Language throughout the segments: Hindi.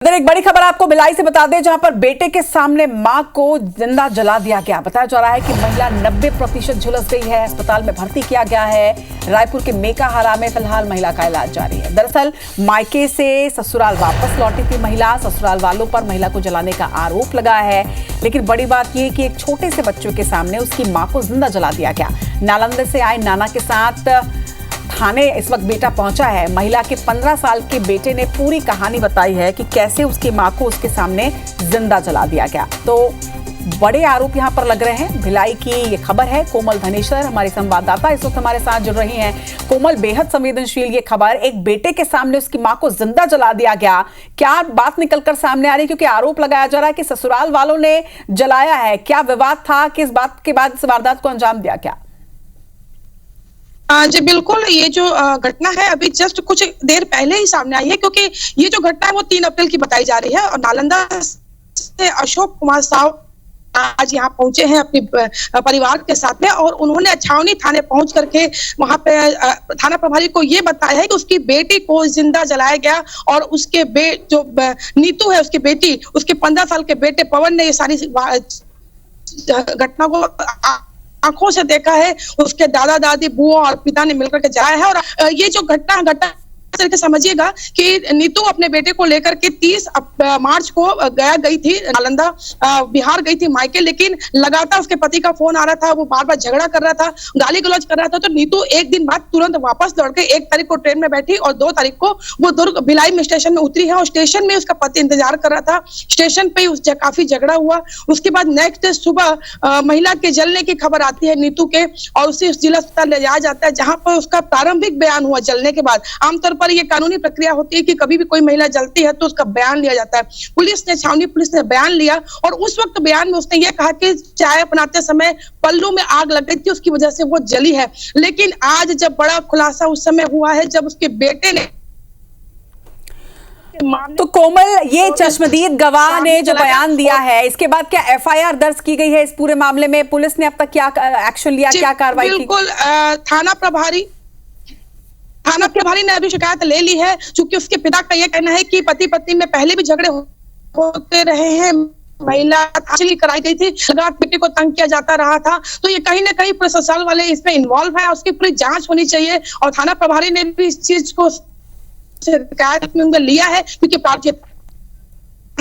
इधर एक बड़ी खबर आपको भिलाई से बता दें, जहां पर बेटे के सामने मां को जिंदा जला दिया गया। बताया जा रहा है कि महिला 90% झुलस गई है, अस्पताल में भर्ती किया गया है। रायपुर के मेकाहारा में फिलहाल महिला का इलाज जारी है। दरअसल मायके से ससुराल वापस लौटी थी महिला। ससुराल वालों पर महिला को जलाने का आरोप लगा है, लेकिन बड़ी बात यह कि एक छोटे से बच्चों के सामने उसकी मां को जिंदा जला दिया गया। नालंदा से आए नाना के साथ थाने इस वक्त बेटा पहुंचा है। महिला के 15 साल के बेटे ने पूरी कहानी बताई है कि कैसे उसकी मां को उसके सामने जिंदा जला दिया गया। तो बड़े आरोप यहां पर लग रहे हैं। भिलाई की ये खबर है। कोमल धनेश्वर हमारी संवाददाता इस वक्त हमारे साथ जुड़ रही हैं। कोमल, बेहद संवेदनशील ये खबर, एक बेटे के सामने उसकी मां को जिंदा जला दिया गया। क्या बात निकलकर सामने आ रही है? क्योंकि आरोप लगाया जा रहा है कि ससुराल वालों ने जलाया है। क्या विवाद था? किस बात के बाद इस वारदात को अंजाम दिया? क्या जी बिल्कुल, ये जो घटना है अभी जस्ट कुछ देर पहले ही सामने आई है, क्योंकि ये जो घटना है वो 3 अप्रैल की बताई जा रही है। और नालंदा से अशोक कुमार साहु आज यहाँ पहुंचे हैं अपने परिवार के साथ में, और उन्होंने छावनी थाने पहुंच करके वहां पे थाना प्रभारी को ये बताया है कि उसकी बेटी को जिंदा जलाया गया। और उसके जो नीतू है, उसकी बेटी, उसके 15 साल के बेटे पवन ने ये सारी घटना को आंखों से देखा है। उसके दादा दादी, बुआ और पिता ने मिलकर के जलाया है। और ये जो घटना तरीके समझिएगा कि नीतू अपने बेटे को लेकर के 30 मार्च को गई थी नालंदा, बिहार गई थी मायके, लेकिन लगातार उसके पति का फोन आ रहा था। वो बार बार झगड़ा कर रहा था, गाली गलौज कर रहा था। तो नीतू एक दिन बाद तुरंत वापस लौट के 1 तारीख को ट्रेन में बैठी और 2 तारीख को वो दुर्ग भिलाई में स्टेशन में उतरी है। और स्टेशन में उसका पति इंतजार कर रहा था। स्टेशन पे काफी झगड़ा हुआ। उसके बाद नेक्स्ट डे सुबह महिला के जलने की खबर आती है नीतू के, और उसे जिला अस्पताल ले जाया जाता है, जहां पर उसका प्रारंभिक बयान हुआ जलने के बाद। आमतौर पर ये कानूनी प्रक्रिया होती है कि कभी भी कोई महिला जलती है तो उसका बयान लिया जाता है। छावनी पुलिस ने बयान लिया, और उस वक्त बयान में उसने ये कहा कि चाय बनाते समय पल्लू में आग लग गई थी, उसकी वजह से वो जली है। लेकिन आज जब बड़ा खुलासा उस समय हुआ है, जब उसके बेटे ने तो कोमल, ये चश्मदीद गवाह ने जो बयान दिया है, इसके बाद क्या एफआईआर दर्ज की गई है इस पूरे मामले में? पुलिस ने अब तक क्या एक्शन लिया, क्या कार्रवाई की? बिल्कुल, थाना प्रभारी ने अभी शिकायत ले ली है, क्योंकि उसके पिता का यह कहना है कि पति पत्नी में पहले भी झगड़े होते रहे हैं। महिला कराई गई थी, लगातार बेटे को तंग किया जाता रहा था। तो ये कहीं ना कहीं पूरे ससुराल वाले इसमें इन्वॉल्व है, उसकी पूरी जांच होनी चाहिए। और थाना प्रभारी ने भी इस चीज को शिकायत में लिया है, क्योंकि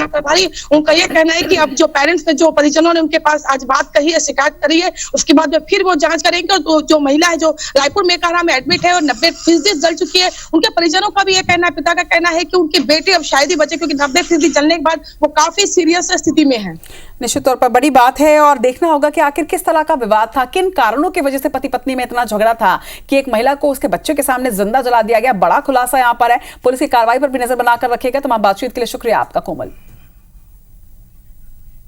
प्रभारी उनका यह कहना है कि अब जो पेरेंट्स ने, जो परिजनों ने उनके पास आज बात कही है, शिकायत करी है, उसके बाद में फिर वो जांच करेंगे। और जो महिला है जो रायपुर मेकाहारा में एडमिट है और 90% जल चुकी है, उनके परिजनों का भी यह कहना है, पिता का कहना है कि उनके बेटे अब शायद ही बचे, क्योंकि 90% जलने के बाद वो काफी सीरियस स्थिति में है। निश्चित तौर पर बड़ी बात है, और देखना होगा कि आखिर किस तरह का विवाद था, किन कारणों की वजह से पति पत्नी में इतना झगड़ा था कि एक महिला को उसके बच्चे के सामने जिंदा जला दिया गया। बड़ा खुलासा यहाँ पर है। पुलिस की कार्रवाई पर भी नजर बनाकर रखेगा। तमाम बातचीत के लिए शुक्रिया आपका कोमल।